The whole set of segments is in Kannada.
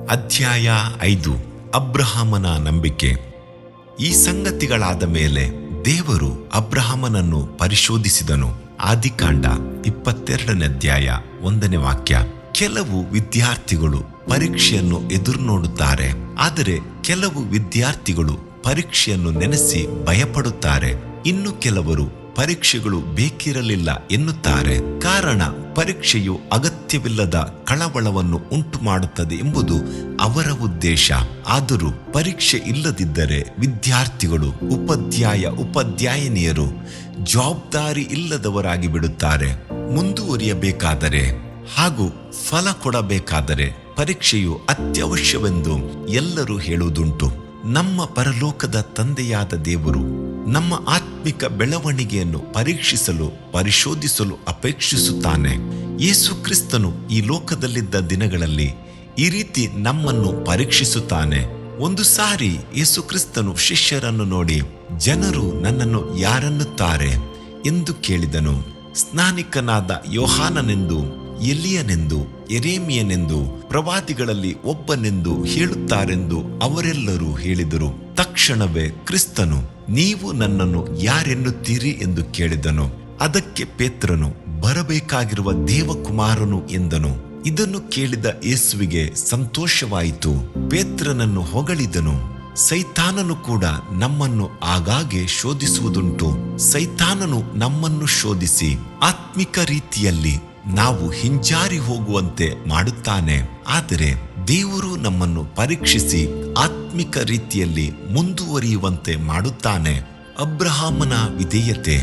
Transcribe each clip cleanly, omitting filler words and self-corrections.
ಅಧ್ಯಾಯ 5. ಅಬ್ರಹಾಮನ ನಂಬಿಕೆ. ಈ ಸಂಗತಿಗಳಾದ ಮೇಲೆ ದೇವರು ಅಬ್ರಹಾಮನನ್ನು ಪರಿಶೋಧಿಸಿದನು. ಆದಿಕಾಂಡ 22ನೇ ಅಧ್ಯಾಯ 1ನೇ ವಾಕ್ಯ. ಕೆಲವು ವಿದ್ಯಾರ್ಥಿಗಳು ಪರೀಕ್ಷೆಯನ್ನು ಎದುರು ನೋಡುತ್ತಾರೆ, ಆದರೆ ಕೆಲವು ವಿದ್ಯಾರ್ಥಿಗಳು ಪರೀಕ್ಷೆಯನ್ನು ನೆನೆಸಿ ಭಯಪಡುತ್ತಾರೆ. ಇನ್ನು ಕೆಲವರು ಪರೀಕ್ಷೆಗಳು ಬೇಕಿರಲಿಲ್ಲ ಎನ್ನುತ್ತಾರೆ. ಕಾರಣ ಪರೀಕ್ಷೆಯು ಅಗತ್ಯವಿಲ್ಲದ ಕಳವಳವನ್ನು ಉಂಟು ಮಾಡುತ್ತದೆ ಎಂಬುದು ಅವರ ಆದರೂ ಪರೀಕ್ಷೆ ಇಲ್ಲದಿದ್ದರೆ ವಿದ್ಯಾರ್ಥಿಗಳು ಉಪಾಧ್ಯಾಯನಿಯರು ಜವಾಬ್ದಾರಿ ಇಲ್ಲದವರಾಗಿ ಬಿಡುತ್ತಾರೆ. ಮುಂದುವರಿಯಬೇಕಾದರೆ ಹಾಗೂ ಫಲ ಕೊಡಬೇಕಾದರೆ ಪರೀಕ್ಷೆಯು ಅತ್ಯವಶ್ಯವೆಂದು ಎಲ್ಲರೂ ಹೇಳುವುದುಂಟು. ನಮ್ಮ ಪರಲೋಕದ ತಂದೆಯಾದ ದೇವರು ನಮ್ಮ ಆತ್ಮಿಕ ಬೆಳವಣಿಗೆಯನ್ನು ಪರಿಶೋಧಿಸಲು ಅಪೇಕ್ಷಿಸುತ್ತಾನೆ. ಯೇಸು ಕ್ರಿಸ್ತನು ಈ ಲೋಕದಲ್ಲಿದ್ದ ದಿನಗಳಲ್ಲಿ ಈ ರೀತಿ ನಮ್ಮನ್ನು ಪರೀಕ್ಷಿಸುತ್ತಾನೆ. ಒಂದು ಸಾರಿ ಯೇಸು ಕ್ರಿಸ್ತನು ಶಿಷ್ಯರನ್ನು ನೋಡಿ, ಜನರು ನನ್ನನ್ನು ಯಾರನ್ನುತ್ತಾರೆ ಎಂದು ಕೇಳಿದನು. ಸ್ನಾನಿಕನಾದ ಯೋಹಾನನೆಂದು, ಎಲಿಯನೆಂದು, ಯೆರೆಮೀಯನೆಂದು, ಪ್ರವಾದಿಗಳಲ್ಲಿ ಒಬ್ಬನೆಂದು ಹೇಳುತ್ತಾರೆಂದು ಅವರೆಲ್ಲರೂ ಹೇಳಿದರು. ತಕ್ಷಣವೇ ಕ್ರಿಸ್ತನು, ನೀವು ನನ್ನನ್ನು ಯಾರೆನ್ನುತ್ತೀರಿ ಎಂದು ಕೇಳಿದನು. ಅದಕ್ಕೆ ಪೇತ್ರನು, ಬರಬೇಕಾಗಿರುವ ದೇವಕುಮಾರನು ಎಂದನು. ಇದನ್ನು ಕೇಳಿದ ಯೇಸುವಿಗೆ ಸಂತೋಷವಾಯಿತು. ಪೇತ್ರನನ್ನು ಹೊಗಳಿದನು. ಸೈತಾನನು ಕೂಡ ನಮ್ಮನ್ನು ಆಗಾಗ್ಗೆ ಶೋಧಿಸುವುದುಂಟು. ಸೈತಾನನು ನಮ್ಮನ್ನು ಶೋಧಿಸಿ ಆತ್ಮಿಕ ರೀತಿಯಲ್ಲಿ ನಾವು ಹಿಂಜಾರಿ ಹೋಗುವಂತೆ ಮಾಡುತ್ತಾನೆ. ಆದರೆ ದೇವರು ನಮ್ಮನ್ನು ಪರೀಕ್ಷಿಸಿ ಆತ್ಮಿಕ ರೀತಿಯಲ್ಲಿ ಮುಂದುವರಿಯುವಂತೆ ಮಾಡುತ್ತಾನೆ. ಅಬ್ರಹಾಮನ ವಿಧೇಯತೆ.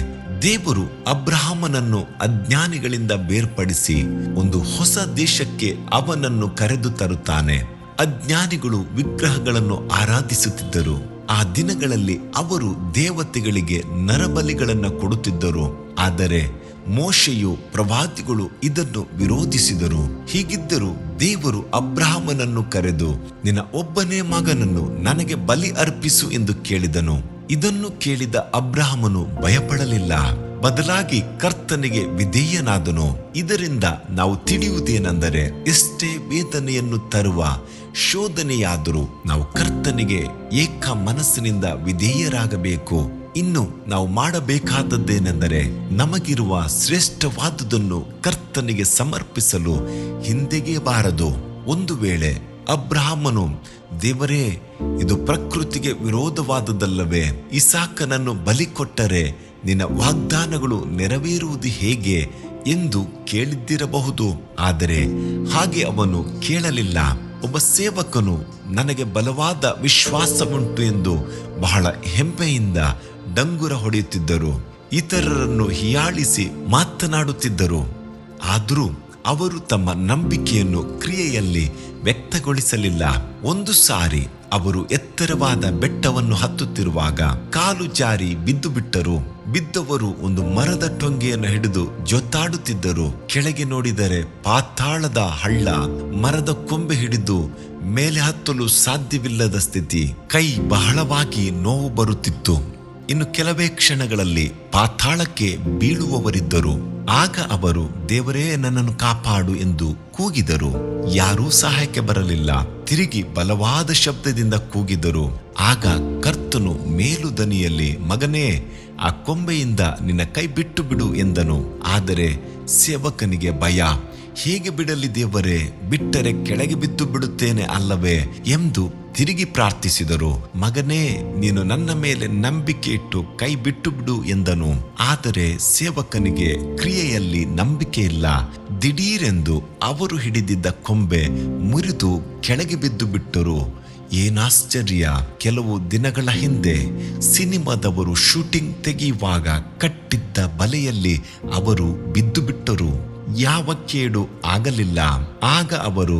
ದೇವರು ಅಬ್ರಹಾಮನನ್ನು ಅಜ್ಞಾನಿಗಳಿಂದ ಬೇರ್ಪಡಿಸಿ ಒಂದು ಹೊಸ ದೇಶಕ್ಕೆ ಅವನನ್ನು ಕರೆದು ತರುತ್ತಾನೆ. ಅಜ್ಞಾನಿಗಳು ವಿಗ್ರಹಗಳನ್ನು ಆರಾಧಿಸುತ್ತಿದ್ದರು. ಆ ದಿನಗಳಲ್ಲಿ ಅವರು ದೇವತೆಗಳಿಗೆ ನರಬಲಿಗಳನ್ನು ಕೊಡುತ್ತಿದ್ದರು. ಆದರೆ ಮೋಶೆಯು, ಪ್ರವಾದಿಗಳು ಇದನ್ನು ವಿರೋಧಿಸಿದರು. ಹೀಗಿದ್ದರೂ ದೇವರು ಅಬ್ರಹಾಮನನ್ನು ಕರೆದು, ನಿನ್ನ ಒಬ್ಬನೇ ಮಗನನ್ನು ನನಗೆ ಬಲಿ ಅರ್ಪಿಸು ಎಂದು ಕೇಳಿದನು. ಇದನ್ನು ಕೇಳಿದ ಅಬ್ರಹಾಮನು ಭಯಪಡಲಿಲ್ಲ, ಬದಲಾಗಿ ಕರ್ತನಿಗೆ ವಿಧೇಯನಾದನು. ಇದರಿಂದ ನಾವು ತಿಳಿಯುವುದೇನೆಂದರೆ, ಎಷ್ಟೇ ವೇದನೆಯನ್ನು ತರುವ ಶೋಧನೆಯಾದರೂ ನಾವು ಕರ್ತನಿಗೆ ಏಕ ಮನಸ್ಸಿನಿಂದ ವಿಧೇಯರಾಗಬೇಕು. ಇನ್ನು ನಾವು ಮಾಡಬೇಕಾದದ್ದೇನೆಂದರೆ, ನಮಗಿರುವ ಶ್ರೇಷ್ಠವಾದುದನ್ನು ಕರ್ತನಿಗೆ ಸಮರ್ಪಿಸಲು ಹಿಂದೆಗೆಯಬಾರದು. ಒಂದು ವೇಳೆ ಅಬ್ರಹಾಮನು, ದೇವರೇ, ಇದು ಪ್ರಕೃತಿಗೆ ವಿರೋಧವಾದುದಲ್ಲವೇ? ಇಸಾಕನನ್ನು ಬಲಿ ಕೊಟ್ಟರೆ ನಿನ್ನ ವಾಗ್ದಾನಗಳು ನೆರವೇರುವುದು ಹೇಗೆ ಎಂದು ಕೇಳಿದ್ದಿರಬಹುದು. ಆದರೆ ಹಾಗೆ ಅವನು ಕೇಳಲಿಲ್ಲ. ಒಬ್ಬ ಸೇವಕನು ನನಗೆ ಬಲವಾದ ವಿಶ್ವಾಸವುಂಟು ಎಂದು ಬಹಳ ಹೆಮ್ಮೆಯಿಂದ ಡಂಗುರ ಹೊಡೆಯುತ್ತಿದ್ದರು. ಇತರರನ್ನು ಹೀಯಾಳಿಸಿ ಮಾತನಾಡುತ್ತಿದ್ದರು. ಆದರೂ ಅವರು ತಮ್ಮ ನಂಬಿಕೆಯನ್ನು ಕ್ರಿಯೆಯಲ್ಲಿ ವ್ಯಕ್ತಗೊಳಿಸಲಿಲ್ಲ. ಒಂದು ಸಾರಿ ಅವರು ಎತ್ತರವಾದ ಬೆಟ್ಟವನ್ನು ಹತ್ತುತ್ತಿರುವಾಗ ಕಾಲು ಜಾರಿ ಬಿದ್ದು ಬಿಟ್ಟರು. ಬಿದ್ದವರು ಒಂದು ಮರದ ಟೊಂಗೆಯನ್ನು ಹಿಡಿದು ಜೊತಾಡುತ್ತಿದ್ದರು. ಕೆಳಗೆ ನೋಡಿದರೆ ಪಾತಾಳದ ಹಳ್ಳ. ಮರದ ಕೊಂಬೆ ಹಿಡಿದು ಮೇಲೆ ಹತ್ತಲು ಸಾಧ್ಯವಿಲ್ಲದ ಸ್ಥಿತಿ. ಕೈ ಬಹಳವಾಗಿ ನೋವು ಬರುತ್ತಿತ್ತು. ಇನ್ನು ಕೆಲವೇ ಕ್ಷಣಗಳಲ್ಲಿ ಪಾತಾಳಕ್ಕೆ ಬೀಳುವವರಿದ್ದರು. ಆಗ ಅವರು, ದೇವರೇ, ನನ್ನನ್ನು ಕಾಪಾಡು ಎಂದು ಕೂಗಿದರು. ಯಾರೂ ಸಹಾಯಕ್ಕೆ ಬರಲಿಲ್ಲ. ತಿರುಗಿ ಬಲವಾದ ಶಬ್ದದಿಂದ ಕೂಗಿದರು. ಆಗ ಕರ್ತನು ಮೇಲುದನಿಯಲ್ಲಿ, ಮಗನೇ, ಆ ಕೊಂಬೆಯಿಂದ ನಿನ್ನ ಕೈ ಬಿಟ್ಟು ಬಿಡು ಎಂದನು. ಆದರೆ ಸೇವಕನಿಗೆ ಭಯ. ಹೇಗೆ ಬಿಡಲಿ ದೇವರೇ? ಬಿಟ್ಟರೆ ಕೆಳಗೆ ಬಿದ್ದು ಬಿಡುತ್ತೇನೆ ಅಲ್ಲವೇ ಎಂದು ತಿರುಗಿ ಪ್ರಾರ್ಥಿಸಿದರು. ಮಗನೇ, ನೀನು ನನ್ನ ಮೇಲೆ ನಂಬಿಕೆ ಇಟ್ಟು ಕೈ ಬಿಟ್ಟು ಬಿಡು ಎಂದನು. ಆದರೆ ಸೇವಕನಿಗೆ ಕ್ರಿಯೆಯಲ್ಲಿ ನಂಬಿಕೆ ಇಲ್ಲ. ದಿಢೀರೆಂದು ಅವರು ಹಿಡಿದಿದ್ದ ಕೊಂಬೆ ಮುರಿದು ಕೆಳಗೆ ಬಿದ್ದು ಬಿಟ್ಟರು. ಏನಾಶ್ಚರ್ಯ! ಕೆಲವು ದಿನಗಳ ಹಿಂದೆ ಸಿನಿಮಾದವರು ಶೂಟಿಂಗ್ ತೆಗೆಯುವಾಗ ಕಟ್ಟಿದ್ದ ಬಲೆಯಲ್ಲಿ ಅವರು ಬಿದ್ದು ಬಿಟ್ಟರು. ಯಾವ ಕೇಡು ಆಗಲಿಲ್ಲ. ಆಗ ಅವರು,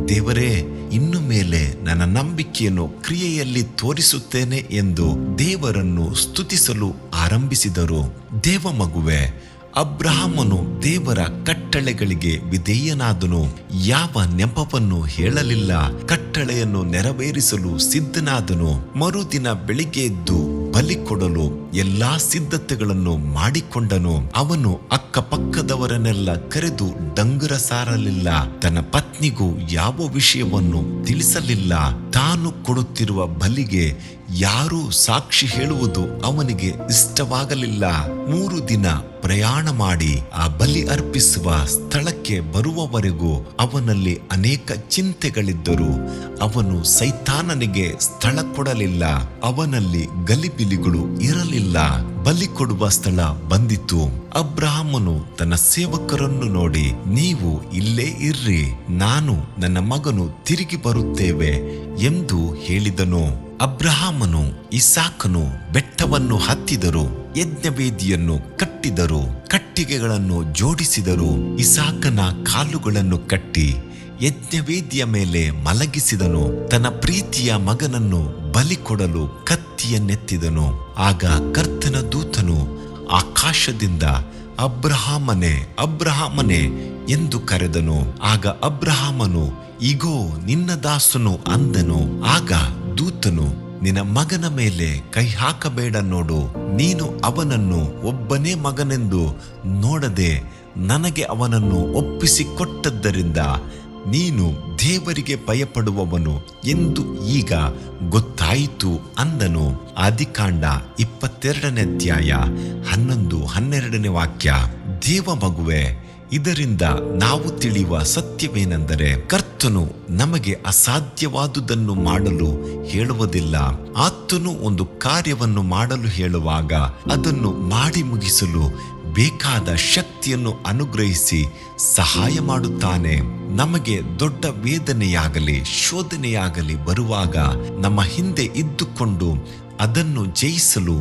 ದೇವರೇ, ಇನ್ನು ಮೇಲೆ ನನ್ನ ನಂಬಿಕೆಯನ್ನು ಕ್ರಿಯೆಯಲ್ಲಿ ತೋರಿಸುತ್ತೇನೆ ಎಂದು ದೇವರನ್ನು ಸ್ತುತಿಸಲು ಆರಂಭಿಸಿದರು. ದೇವ ಮಗುವೆ, ಅಬ್ರಹಾಮನು ದೇವರ ಕಟ್ಟಳೆಗಳಿಗೆ ವಿಧೇಯನಾದನು. ಯಾವ ನೆಪವನ್ನು ಹೇಳಲಿಲ್ಲ. ಕಟ್ಟಳೆಯನ್ನು ನೆರವೇರಿಸಲು ಸಿದ್ಧನಾದನು. ಮರುದಿನ ಬೆಳಿಗ್ಗೆ ಎದ್ದು ಬಲಿ ಕೊಡಲು ಎಲ್ಲಾ ಸಿದ್ಧತೆಗಳನ್ನು ಮಾಡಿಕೊಂಡನು. ಅವನು ಅಕ್ಕಪಕ್ಕದವರನ್ನೆಲ್ಲ ಕರೆದು ಡಂಗುರ ಸಾರಲಿಲ್ಲ. ತನ್ನ ಪತ್ನಿಗೂ ಯಾವ ವಿಷಯವನ್ನು ತಿಳಿಸಲಿಲ್ಲ. ತಾನು ಕೊಡುತ್ತಿರುವ ಬಲಿಗೆ ಯಾರೂ ಸಾಕ್ಷಿ ಹೇಳುವುದು ಅವನಿಗೆ ಇಷ್ಟವಾಗಲಿಲ್ಲ. 3 ದಿನ ಪ್ರಯಾಣ ಮಾಡಿ ಆ ಬಲಿ ಅರ್ಪಿಸುವ ಸ್ಥಳಕ್ಕೆ ಬರುವವರೆಗೂ ಅವನಲ್ಲಿ ಅನೇಕ ಚಿಂತೆಗಳಿದ್ದರು. ಅವನು ಸೈತಾನನಿಗೆ ಸ್ಥಳ ಕೊಡಲಿಲ್ಲ. ಅವನಲ್ಲಿ ಗಲಿಬಿಲಿಗಳು ಇರಲಿಲ್ಲ. ಬಲಿ ಕೊಡುವ ಸ್ಥಳ ಬಂದಿತು. ಅಬ್ರಹಾಮನು ತನ್ನ ಸೇವಕರನ್ನು ನೋಡಿ, ನೀವು ಇಲ್ಲೇ ಇರ್ರಿ, ನಾನು ನನ್ನ ಮಗನು ತಿರುಗಿ ಬರುತ್ತೇವೆ ಎಂದು ಹೇಳಿದನು. ಅಬ್ರಹಾಮನು ಇಸಾಕನು ಬೆಟ್ಟವನ್ನು ಹತ್ತಿದರು. ಯಜ್ಞವೇದಿಯನ್ನು ಕಟ್ಟಿದರು. ಕಟ್ಟಿಗೆಗಳನ್ನು ಜೋಡಿಸಿದರು. ಇಸಾಕನ ಕಾಲುಗಳನ್ನು ಕಟ್ಟಿ ಯಜ್ಞವೇದಿಯ ಮೇಲೆ ಮಲಗಿಸಿದನು. ತನ್ನ ಪ್ರೀತಿಯ ಮಗನನ್ನು ಬಲಿ ಕೊಡಲು ಕತ್ತಿಯನ್ನೆತ್ತಿದನು. ಆಗ ಕರ್ತನ ದೂತನು ಆಕಾಶದಿಂದ ಅಬ್ರಹಾಮನೇ, ಅಬ್ರಹಾಮನೇ ಎಂದು ಕರೆದನು. ಆಗ ಅಬ್ರಹಾಮನು, ಇಗೋ ನಿನ್ನ ದಾಸನು ಅಂದನು. ಆಗ ದೂತನು, ನಿನ್ನ ಮಗನ ಮೇಲೆ ಕೈ ಹಾಕಬೇಡ, ನೋಡು, ನೀನು ಅವನನ್ನು ಒಬ್ಬನೇ ಮಗನೆಂದು ನೋಡದೆ ನನಗೆ ಅವನನ್ನು ಒಪ್ಪಿಸಿಕೊಟ್ಟದ್ದರಿಂದ ನೀನು ದೇವರಿಗೆ ಭಯಪಡುವವನು ಎಂದು ಈಗ ಗೊತ್ತಾಯಿತು ಅಂದನು. ಆದಿಕಾಂಡ 22ನೇ ಅಧ್ಯಾಯ 11-12ನೇ ವಾಕ್ಯ. ದೇವ ಮಗುವೆ, ಇದರಿಂದ ನಾವು ತಿಳಿಯುವ ಸತ್ಯವೇನೆಂದರೆ, ಕರ್ತನು ನಮಗೆ ಅಸಾಧ್ಯವಾದುದನ್ನು ಮಾಡಲು ಹೇಳುವುದಿಲ್ಲ. ಆತನು ಒಂದು ಕಾರ್ಯವನ್ನು ಮಾಡಲು ಹೇಳುವಾಗ ಅದನ್ನು ಮಾಡಿ ಮುಗಿಸಲು ಬೇಕಾದ ಶಕ್ತಿಯನ್ನು ಅನುಗ್ರಹಿಸಿ ಸಹಾಯ ಮಾಡುತ್ತಾನೆ. ನಮಗೆ ದೊಡ್ಡ ವೇದನೆಯಾಗಲಿ ಶೋಧನೆಯಾಗಲಿ ಬರುವಾಗ ನಮ್ಮ ಹಿಂದೆ ಇದ್ದುಕೊಂಡು ಅದನ್ನು ಜಯಿಸಲು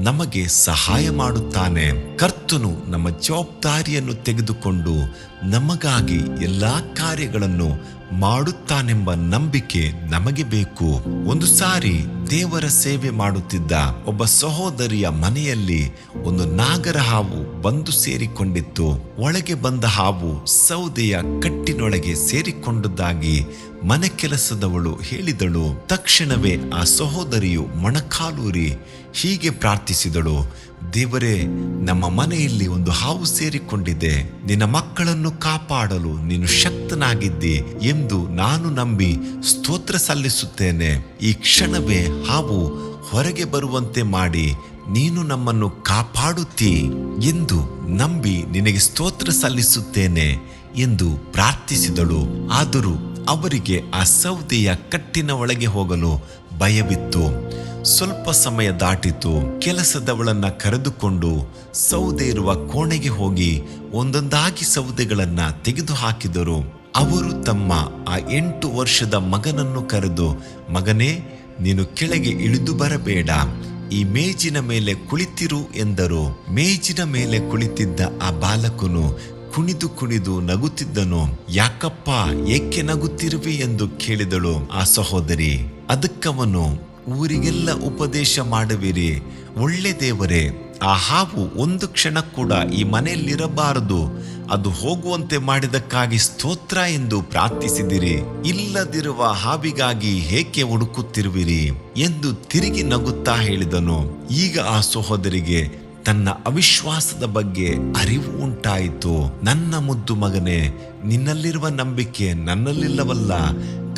ನಮಗೆ ಸಹಾಯ ಮಾಡುತ್ತಾನೆ. ಕರ್ತನು ನಮ್ಮ ಜವಾಬ್ದಾರಿಯನ್ನು ತೆಗೆದುಕೊಂಡು ನಮಗಾಗಿ ಎಲ್ಲಾ ಕಾರ್ಯಗಳನ್ನು ಮಾಡುತ್ತಾನೆಂಬ ನಂಬಿಕೆ ನಮಗೆ ಬೇಕು. ಒಂದು ಸಾರಿ ದೇವರ ಸೇವೆ ಮಾಡುತ್ತಿದ್ದ ಒಬ್ಬ ಸಹೋದರಿಯ ಮನೆಯಲ್ಲಿ ಒಂದು ನಾಗರ ಹಾವು ಬಂದು ಸೇರಿಕೊಂಡಿತ್ತು. ಒಳಗೆ ಬಂದ ಹಾವು ಸೌದೆಯ ಕಟ್ಟಿನೊಳಗೆ ಸೇರಿಕೊಂಡದ್ದಾಗಿ ಮನೆ ಕೆಲಸದವಳು ಹೇಳಿದಳು. ತಕ್ಷಣವೇ ಆ ಸಹೋದರಿಯು ಮೊಣಕಾಲೂರಿ ಹೀಗೆ ಪ್ರಾರ್ಥಿಸಿದಳು, ದೇವರೇ, ನಮ್ಮ ಮನೆಯಲ್ಲಿ ಒಂದು ಹಾವು ಸೇರಿಕೊಂಡಿದೆ. ನಿನ್ನ ಮಕ್ಕಳನ್ನು ಕಾಪಾಡಲು ನೀನು ಶಕ್ತನಾಗಿದ್ದಿ ಎಂದು ನಾನು ನಂಬಿ ಸ್ತೋತ್ರ ಸಲ್ಲಿಸುತ್ತೇನೆ. ಈ ಕ್ಷಣವೇ ಹಾವು ಹೊರಗೆ ಬರುವಂತೆ ಮಾಡಿ ನೀನು ನಮ್ಮನ್ನು ಕಾಪಾಡುತ್ತೀ ಎಂದು ನಂಬಿ ನಿನಗೆ ಸ್ತೋತ್ರ ಸಲ್ಲಿಸುತ್ತೇನೆ ಎಂದು ಪ್ರಾರ್ಥಿಸಿದಳು. ಆದರೂ ಅವರಿಗೆ ಆ ಸೌದೆಯ ಕಟ್ಟಿನ ಒಳಗೆ ಹೋಗಲು ಭಯವಿತ್ತು. ಸ್ವಲ್ಪ ಸಮಯ ದಾಟಿತು. ಕೆಲಸದವಳನ್ನ ಕರೆದುಕೊಂಡು ಸೌದೆ ಇರುವ ಕೋಣೆಗೆ ಹೋಗಿ ಒಂದೊಂದಾಗಿ ಸೌದೆಗಳನ್ನ ತೆಗೆದು ಹಾಕಿದರು. ಅವರು ತಮ್ಮ ಆ 8 ವರ್ಷದ ಮಗನನ್ನು ಕರೆದು, ಮಗನೇ, ನೀನು ಕೆಳಗೆ ಇಳಿದು ಬರಬೇಡ, ಈ ಮೇಜಿನ ಮೇಲೆ ಕುಳಿತಿರು ಎಂದರು. ಮೇಜಿನ ಮೇಲೆ ಕುಳಿತಿದ್ದ ಆ ಬಾಲಕನು ಕುಣಿದು ಕುಣಿದು ನಗುತ್ತಿದ್ದನು. ಯಾಕಪ್ಪ, ಏಕೆ ನಗುತ್ತಿರುವೆ ಎಂದು ಕೇಳಿದಳು ಆ ಸಹೋದರಿ. ಅದಕ್ಕವನು, ಊರಿಗೆಲ್ಲ ಉಪದೇಶ ಮಾಡುವಿರಿ, ಒಳ್ಳೆ ದೇವರೇ, ಆ ಹಾವು ಒಂದು ಕ್ಷಣ ಕೂಡ ಈ ಮನೆಯಲ್ಲಿರಬಾರದು, ಅದು ಹೋಗುವಂತೆ ಮಾಡಿದಕ್ಕಾಗಿ ಸ್ತೋತ್ರ ಎಂದು ಪ್ರಾರ್ಥಿಸಿದಿರಿ. ಇಲ್ಲದಿರುವ ಹಾವಿಗಾಗಿ ಏಕೆ ಹುಡುಕುತ್ತಿರುವಿರಿ ಎಂದು ತಿರುಗಿ ನಗುತ್ತಾ ಹೇಳಿದನು. ಈಗ ಆ ಸಹೋದರಿಗೆ ತನ್ನ ಅವಿಶ್ವಾಸದ ಬಗ್ಗೆ ಅರಿವು ಉಂಟಾಯಿತು. ನನ್ನ ಮುದ್ದು ಮಗನೇ, ನಿನ್ನಲ್ಲಿರುವ ನಂಬಿಕೆ ನನ್ನಲ್ಲಿಲ್ಲವಲ್ಲ,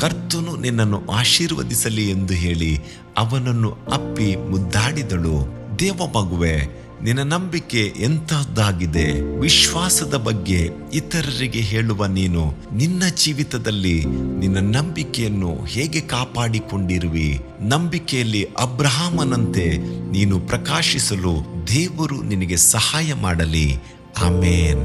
ಕರ್ತನು ನಿನ್ನನ್ನು ಆಶೀರ್ವದಿಸಲಿ ಎಂದು ಹೇಳಿ ಅವನನ್ನು ಅಪ್ಪಿ ಮುದ್ದಾಡಿದಳು. ದೇವ ಮಗುವೆ, ನಿನ್ನ ನಂಬಿಕೆ ಎಂತಹದ್ದಾಗಿದೆ. ವಿಶ್ವಾಸದ ಬಗ್ಗೆ ಇತರರಿಗೆ ಹೇಳುವ ನೀನು ನಿನ್ನ ಜೀವಿತದಲ್ಲಿ ನಿನ್ನ ನಂಬಿಕೆಯನ್ನು ಹೇಗೆ ಕಾಪಾಡಿಕೊಂಡಿರುವಿ? ನಂಬಿಕೆಯಲ್ಲಿ ಅಬ್ರಹಾಮನಂತೆ ನೀನು ಪ್ರಕಾಶಿಸಲು ದೇವರು ನಿನಗೆ ಸಹಾಯ ಮಾಡಲಿ. ಆಮೇನ್.